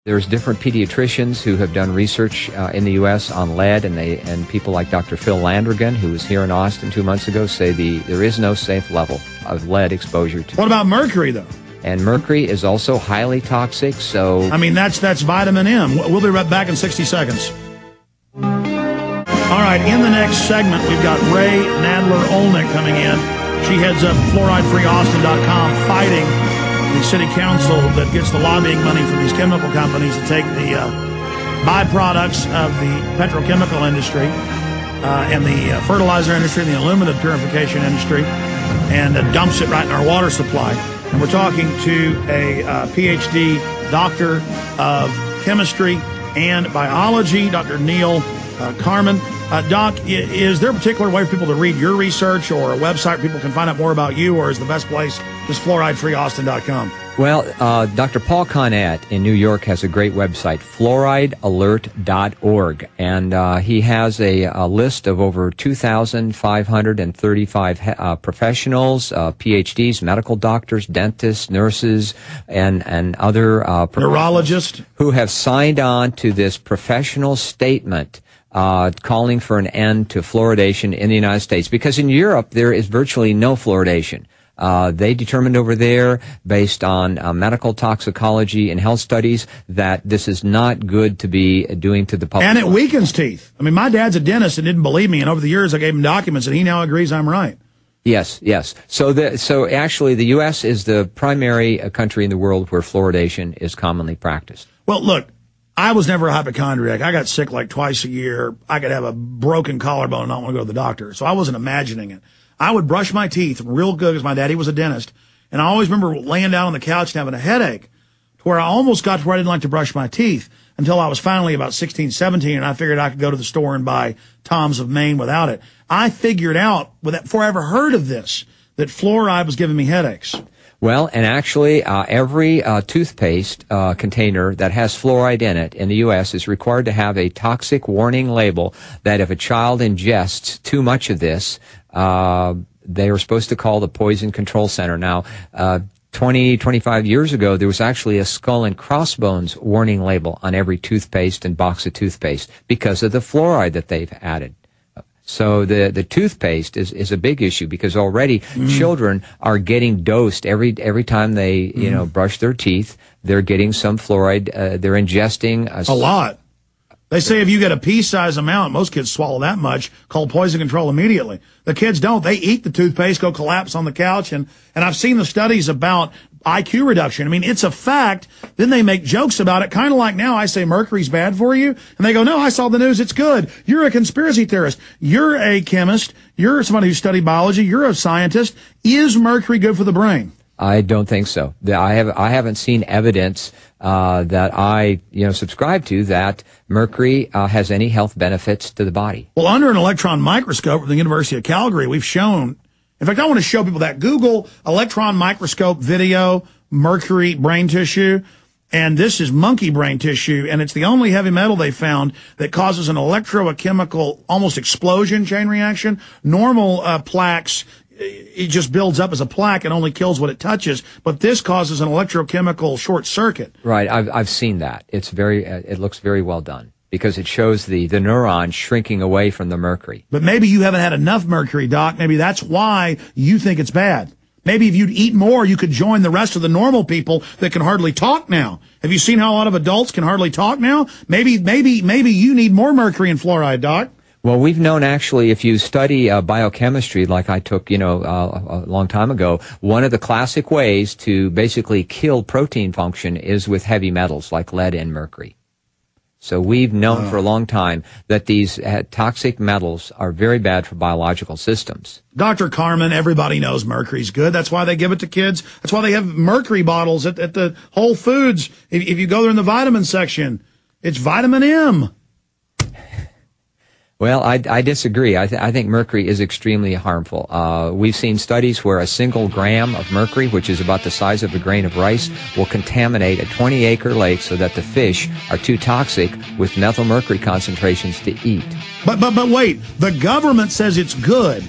There's different pediatricians who have done research in the U.S. on lead, and people like Dr. Phil Landrigan, who was here in Austin 2 months ago, say there is no safe level of lead exposure to. What about mercury, though? And mercury is also highly toxic, so... I mean, that's vitamin M. We'll be right back in 60 seconds. All right, in the next segment, we've got Ray Nadler-Olnick coming in. She heads up fluoridefreeaustin.com, fighting the city council that gets the lobbying money from these chemical companies to take the byproducts of the petrochemical industry and the fertilizer industry and the aluminum purification industry and dumps it right in our water supply. And we're talking to a PhD doctor of chemistry and biology, Dr. Neil Carman. Doc, is there a particular way for people to read your research or a website people can find out more about you, or is the best place just fluoridefreeaustin.com? Well, Dr. Paul Conant in New York has a great website, fluoridealert.org, and he has a list of over 2,535 professionals, PhDs, medical doctors, dentists, nurses, and other neurologists who have signed on to this professional statement calling for an end to fluoridation in the United States. Because in Europe, there is virtually no fluoridation. They determined over there, based on medical toxicology and health studies, that this is not good to be doing to the public. And it weakens teeth. I mean, my dad's a dentist and didn't believe me, and over the years I gave him documents, and he now agrees I'm right. Yes, yes. So actually, the U.S. is the primary country in the world where fluoridation is commonly practiced. Well, look, I was never a hypochondriac. I got sick like twice a year. I could have a broken collarbone and not want to go to the doctor. So I wasn't imagining it. I would brush my teeth real good because my daddy was a dentist. And I always remember laying down on the couch and having a headache to where I almost got to where I didn't like to brush my teeth until I was finally about 16, 17, and I figured I could go to the store and buy Tom's of Maine without it. I figured out, before I ever heard of this, that fluoride was giving me headaches. Well, and actually, every toothpaste container that has fluoride in it in the U.S. is required to have a toxic warning label that if a child ingests too much of this, they are supposed to call the Poison Control Center. Now, 25 years ago, there was actually a skull and crossbones warning label on every toothpaste and box of toothpaste because of the fluoride that they've added. So the toothpaste is a big issue because already children are getting dosed every time they brush their teeth. They're getting some fluoride. They're ingesting a lot. They say if you get a pea-size amount, most kids swallow that much, called poison control immediately. The kids don't. They eat the toothpaste, go collapse on the couch, and I've seen the studies about IQ reduction. I mean, it's a fact. Then they make jokes about it, kind of like now I say mercury's bad for you, and they go, no, I saw the news, it's good. You're a conspiracy theorist. You're a chemist. You're somebody who studied biology. You're a scientist. Is mercury good for the brain? I don't think so. I haven't seen evidence that I subscribe to that mercury has any health benefits to the body. Well, under an electron microscope from the University of Calgary, we've shown. In fact, I want to show people that. Google electron microscope video mercury brain tissue, and this is monkey brain tissue, and it's the only heavy metal they found that causes an electrochemical almost explosion chain reaction. Normal plaques, it just builds up as a plaque and only kills what it touches. But this causes an electrochemical short circuit. Right, I've seen that. It's it looks very well done because it shows the neuron shrinking away from the mercury. But maybe you haven't had enough mercury, Doc. Maybe that's why you think it's bad. Maybe if you'd eat more, you could join the rest of the normal people that can hardly talk now. Have you seen how a lot of adults can hardly talk now? Maybe you need more mercury and fluoride, Doc. Well, we've known actually, if you study biochemistry, like I took, a long time ago, one of the classic ways to basically kill protein function is with heavy metals like lead and mercury. So we've known for a long time that these toxic metals are very bad for biological systems. Dr. Carman, everybody knows mercury's good. That's why they give it to kids. That's why they have mercury bottles at the Whole Foods. If you go there in the vitamin section, it's vitamin M. Well, I disagree. I think mercury is extremely harmful. We've seen studies where a single gram of mercury, which is about the size of a grain of rice, will contaminate a 20-acre lake so that the fish are too toxic with methylmercury concentrations to eat. But wait, the government says it's good.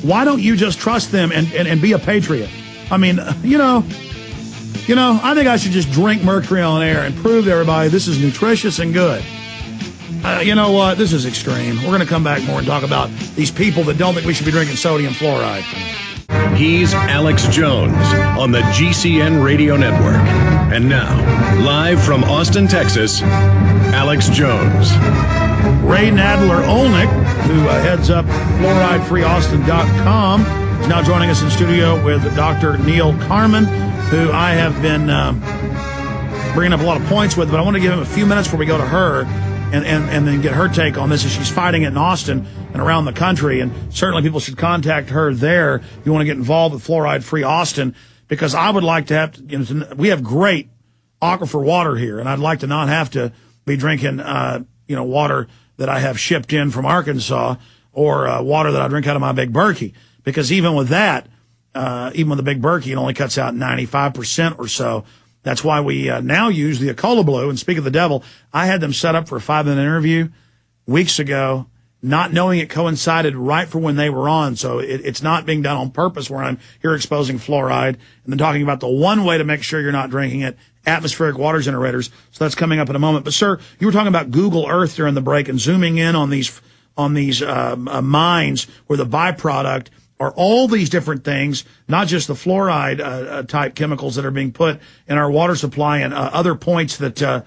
Why don't you just trust them and be a patriot? I mean, You know, I think I should just drink mercury on air and prove to everybody this is nutritious and good. You know what? This is extreme. We're going to come back more and talk about these people that don't think we should be drinking sodium fluoride. He's Alex Jones on the GCN Radio Network. And now, live from Austin, Texas, Alex Jones. Ray Nadler-Olnick, who heads up fluoridefreeaustin.com, is now joining us in studio with Dr. Neil Carman, who I have been bringing up a lot of points with, but I want to give him a few minutes before we go to her and then get her take on this as she's fighting it in Austin and around the country. And certainly people should contact her there if you want to get involved with Fluoride Free Austin, because I would like to have to, we have great aquifer water here, and I'd like to not have to be drinking, water that I have shipped in from Arkansas or water that I drink out of my Big Berkey, because even with that, even with the Big Berkey, it only cuts out 95% or so. That's why we now use the Ecola Blue. And speak of the devil, I had them set up for a 5-minute interview weeks ago, not knowing it coincided right for when they were on. So it's not being done on purpose where I'm here exposing fluoride and then talking about the one way to make sure you're not drinking it, atmospheric water generators. So that's coming up in a moment. But, sir, you were talking about Google Earth during the break and zooming in on these mines where the byproduct are all these different things, not just the fluoride type chemicals that are being put in our water supply, and other points that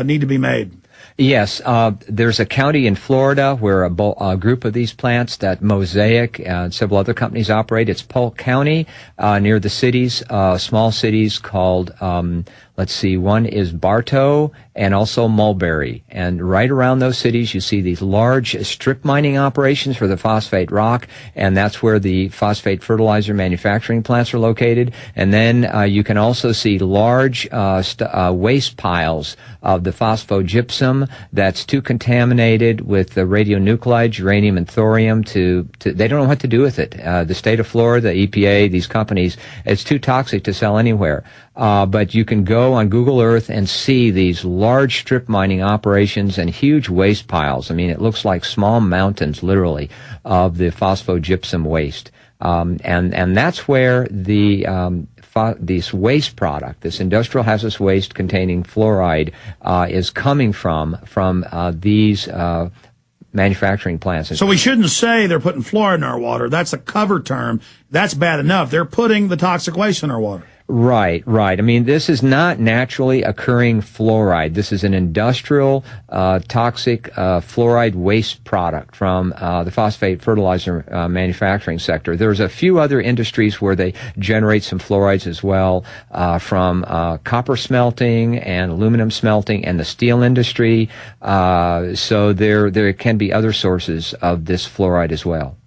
need to be made. Yes, there's a county in Florida where a group of these plants that Mosaic and several other companies operate. It's Polk County, near the cities, small cities called, one is Bartow and also Mulberry. And right around those cities, you see these large strip mining operations for the phosphate rock, and that's where the phosphate fertilizer manufacturing plants are located. And then you can also see large waste piles of the phosphogypsum that's too contaminated with the radionuclides, uranium and thorium they don't know what to do with it. The state of Florida, the EPA, these companies, it's too toxic to sell anywhere. But you can go on Google Earth and see these large strip mining operations and huge waste piles. I mean, it looks like small mountains, literally, of the phosphogypsum waste. And that's where this waste product, this industrial hazardous waste containing fluoride, is coming from these manufacturing plants. So we shouldn't say they're putting fluoride in our water. That's a cover term. That's bad enough. They're putting the toxic waste in our water. Right. I mean, this is not naturally occurring fluoride. This is an industrial toxic fluoride waste product from the phosphate fertilizer manufacturing sector. There's a few other industries where they generate some fluorides as well, from copper smelting and aluminum smelting and the steel industry. So there can be other sources of this fluoride as well.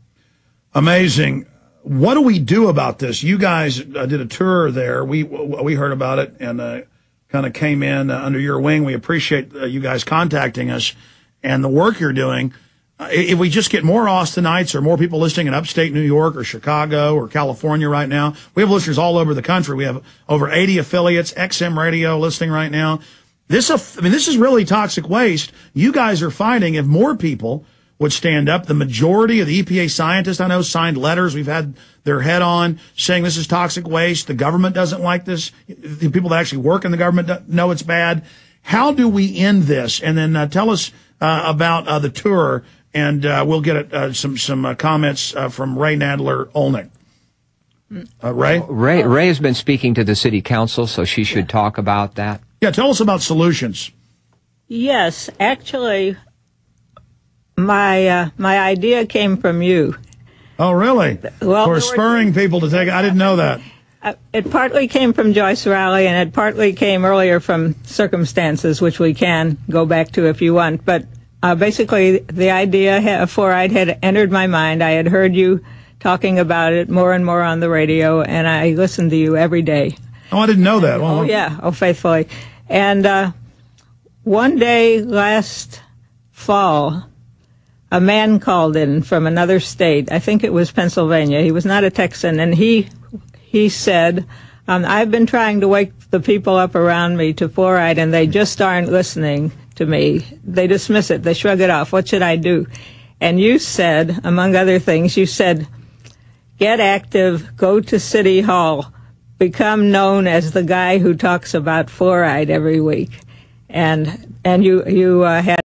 Amazing. What do we do about this? You guys did a tour there. We heard about it and kind of came in under your wing. We appreciate you guys contacting us and the work you're doing. If we just get more Austinites or more people listening in upstate New York or Chicago or California right now, we have listeners all over the country. We have over 80 affiliates, XM Radio listening right now. This is really toxic waste. You guys are fighting. If more people would stand up, the majority of the EPA scientists I know signed letters. We've had their head on saying this is toxic waste. The government doesn't like this. The people that actually work in the government know it's bad. How do we end this? And then tell us about the tour, and we'll get some comments from Ray Nadler-Olnick. Ray? Ray has been speaking to the city council, so she should talk about that. Yeah, tell us about solutions. Yes, actually, my idea came from you. Oh, really? Well, for spurring people to take it. I didn't know that. It partly came from Joyce Raleigh, and it partly came earlier from circumstances, which we can go back to if you want. But basically, the idea of fluoride had entered my mind. I had heard you talking about it more and more on the radio, and I listened to you every day. Oh, I didn't know that. Well, faithfully. And one day last fall, a man called in from another state. I think it was Pennsylvania. He was not a Texan, and he said, I've been trying to wake the people up around me to fluoride, and they just aren't listening to me. They dismiss it. They shrug it off. What should I do? And you said, among other things, you said, get active, go to City Hall, become known as the guy who talks about fluoride every week. And you had